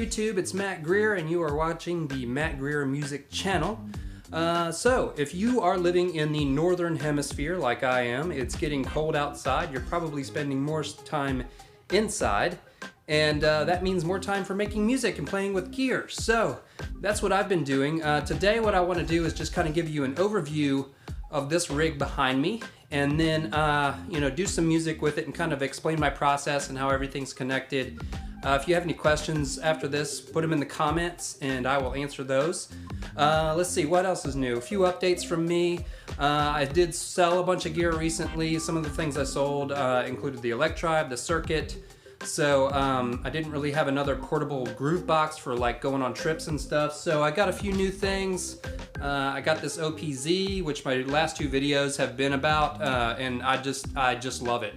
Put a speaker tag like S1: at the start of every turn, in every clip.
S1: YouTube, it's Matt Greer and you are watching the Matt Greer Music Channel. So if you are living in the northern hemisphere like I am, it's getting cold outside, you're probably spending more time inside, and that means more time for making music and playing with gear. So that's what I've been doing. Today what I want to do is just kind of give you an overview of this rig behind me, and then do some music with it and kind of explain my process and how everything's connected. If you have any questions after this, put them in the comments and I will answer those. Let's see, what else is new? A few updates from me. I did sell a bunch of gear recently. Some of the things I sold included the Elektron, the circuit. So I didn't really have another portable groove box for like going on trips and stuff. So I got a few new things. I got this OPZ, which my last two videos have been about, and I just love it.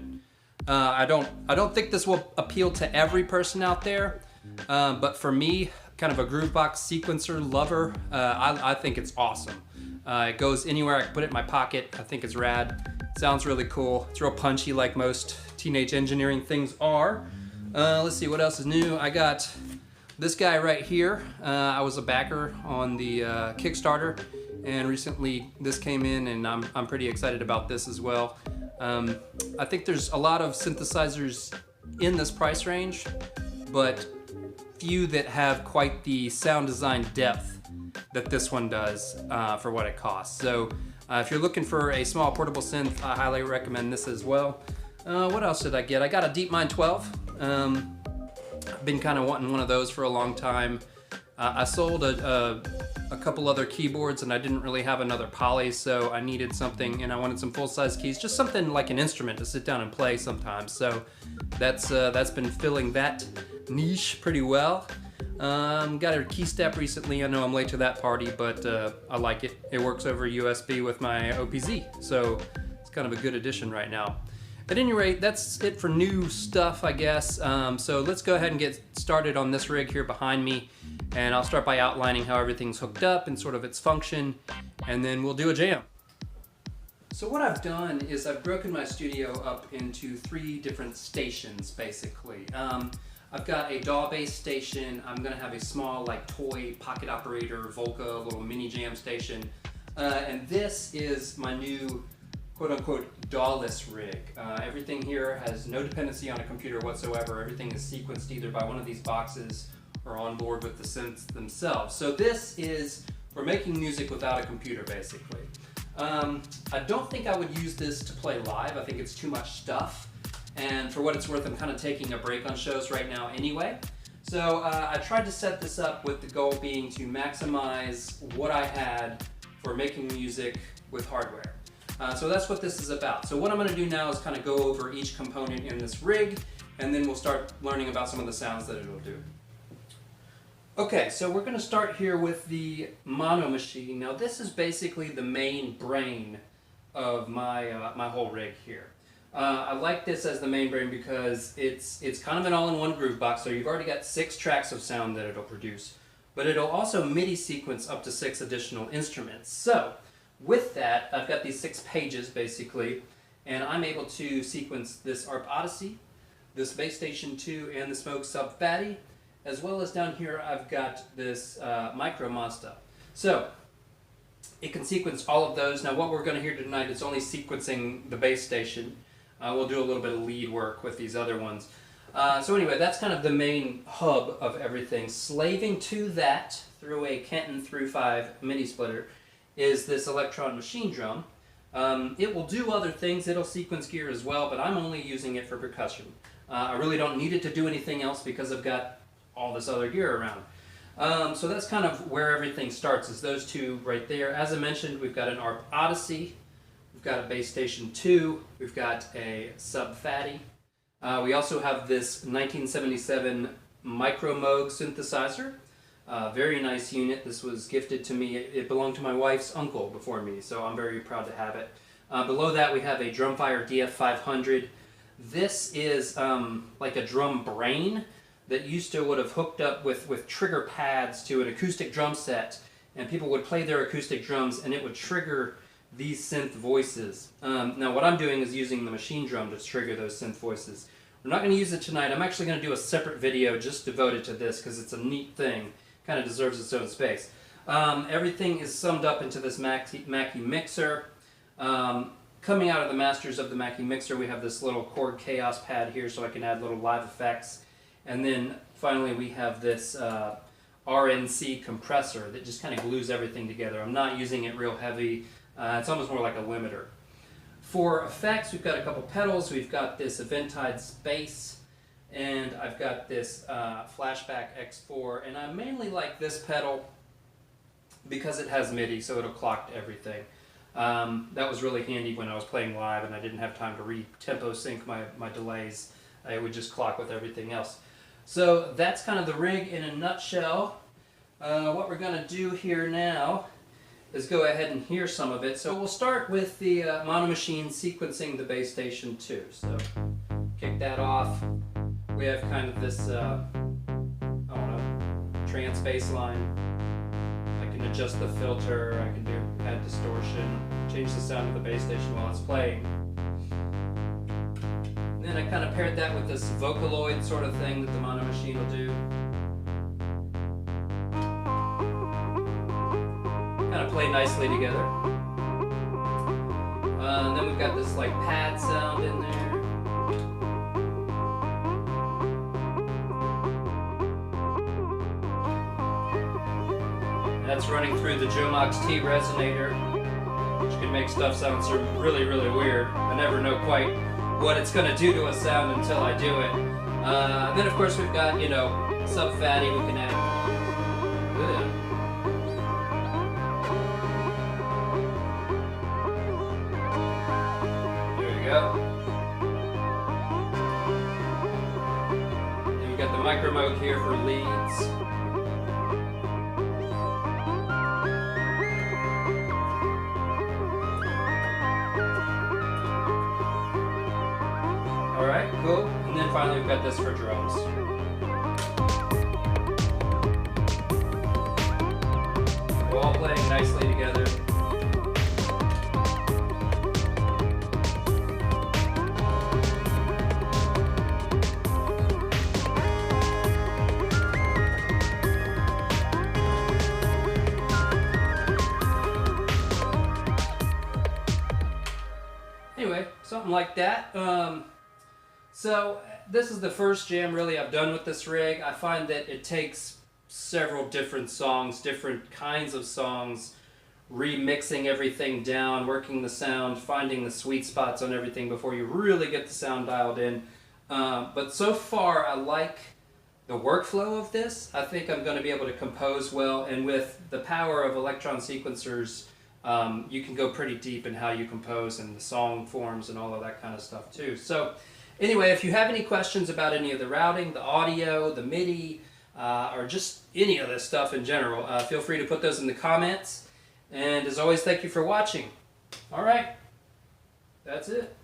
S1: I don't think this will appeal to every person out there, but for me, kind of a groovebox sequencer lover, I think it's awesome. It goes anywhere. I can put it in my pocket. I think it's rad. Sounds really cool. It's real punchy like most teenage engineering things are. Let's see what else is new. I got this guy right here. I was a backer on the Kickstarter, and recently this came in, and I'm pretty excited about this as well. I think there's a lot of synthesizers in this price range, but few that have quite the sound design depth that this one does for what it costs. So if you're looking for a small portable synth, I highly recommend this as well. What else did I get? I got a DeepMind 12. I've been kind of wanting one of those for a long time. I sold a couple other keyboards and I didn't really have another poly, so I needed something, and I wanted some full-size keys, just something like an instrument to sit down and play sometimes. So that's been filling that niche pretty well. Got a key step recently. I know I'm late to that party, but I like it. It works over USB with my OPZ, so it's kind of a good addition right now. At any rate, that's it for new stuff, I guess. So let's go ahead and get started on this rig here behind me, and I'll start by outlining how everything's hooked up and sort of its function, and then we'll do a jam. So what I've done is I've broken my studio up into 3 different stations, basically. I've got a DAW-based station. I'm gonna have a small, like, toy pocket operator, Volca, little mini jam station. And this is my new quote-unquote DAWless rig. Everything here has no dependency on a computer whatsoever. Everything is sequenced either by one of these boxes or on board with the synths themselves. So this is for making music without a computer, basically. I don't think I would use this to play live. I think it's too much stuff. And for what it's worth, I'm kind of taking a break on shows right now anyway. So I tried to set this up with the goal being to maximize what I had for making music with hardware. So that's what this is about. So what I'm going to do now is kind of go over each component in this rig, and then we'll start learning about some of the sounds that it'll do. Okay, so we're going to start here with the mono machine. Now this is basically the main brain of my my whole rig here. I like this as the main brain because it's kind of an all-in-one groove box. So you've already got 6 tracks of sound that it'll produce, but it'll also MIDI sequence up to 6 additional instruments. So with that, I've got these 6 pages basically, and I'm able to sequence this ARP Odyssey, this Bass Station 2, and this Moog Sub Fatty, as well as down here I've got this Micro Mazda. So it can sequence all of those. Now what we're going to hear tonight is only sequencing the Bass Station. We'll do a little bit of lead work with these other ones. So anyway, that's kind of the main hub of everything. Slaving to that through a Kenton through 5 mini splitter is this Elektron machine drum. It will do other things. It'll sequence gear as well, but I'm only using it for percussion. I really don't need it to do anything else because I've got all this other gear around. So that's kind of where everything starts, is those 2 right there. As I mentioned, we've got an ARP Odyssey we've got a bass station 2, we've got a sub fatty. We also have this 1977 micro Moog synthesizer. Very nice unit. This was gifted to me. It belonged to my wife's uncle before me, so I'm very proud to have it. Below that we have a Drumfire DF500. This is like a drum brain that would have hooked up with trigger pads to an acoustic drum set, and people would play their acoustic drums and it would trigger these synth voices. Now what I'm doing is using the machine drum to trigger those synth voices. We're not going to use it tonight. I'm actually going to do a separate video just devoted to this because it's a neat thing. Kind of deserves its own space. Everything is summed up into this Mackie mixer. Coming out of the masters of the Mackie mixer, we have this little Korg Chaos pad here so I can add little live effects. And then finally we have this RNC compressor that just kind of glues everything together. I'm not using it real heavy. It's almost more like a limiter. For effects, we've got a couple pedals. We've got this Eventide Space, and I've got this Flashback X4. And I mainly like this pedal because it has MIDI, so it'll clock to everything. That was really handy when I was playing live and I didn't have time to re-tempo sync my delays. It would just clock with everything else. So that's kind of the rig in a nutshell. What we're going to do here now is go ahead and hear some of it. So we'll start with the mono machine sequencing the bass station 2. So kick that off. We have kind of this, I don't know, trance bass line. I can adjust the filter, I can add distortion, change the sound of the bass station while it's playing. Then I kind of paired that with this Vocaloid sort of thing that the mono machine will do. Kind of play nicely together. Then we've got this like pad sound in there. That's running through the Jomox T resonator, which can make stuff sound really, really weird. I never know quite what it's going to do to a sound until I do it. Then of course we've got, you know, sub fatty we can add. There we go. Then we've got the micro Moog here for leads. Alright, cool. And then finally we've got this for drums. We're all playing nicely together. Anyway, something like that. So this is the first jam really I've done with this rig. I find that it takes several different songs, different kinds of songs, remixing everything down, working the sound, finding the sweet spots on everything before you really get the sound dialed in. But so far I like the workflow of this. I think I'm going to be able to compose well, and with the power of Elektron sequencers, you can go pretty deep in how you compose and the song forms and all of that kind of stuff too. So anyway, if you have any questions about any of the routing, the audio, the MIDI, or just any of this stuff in general, feel free to put those in the comments. And as always, thank you for watching. All right, that's it.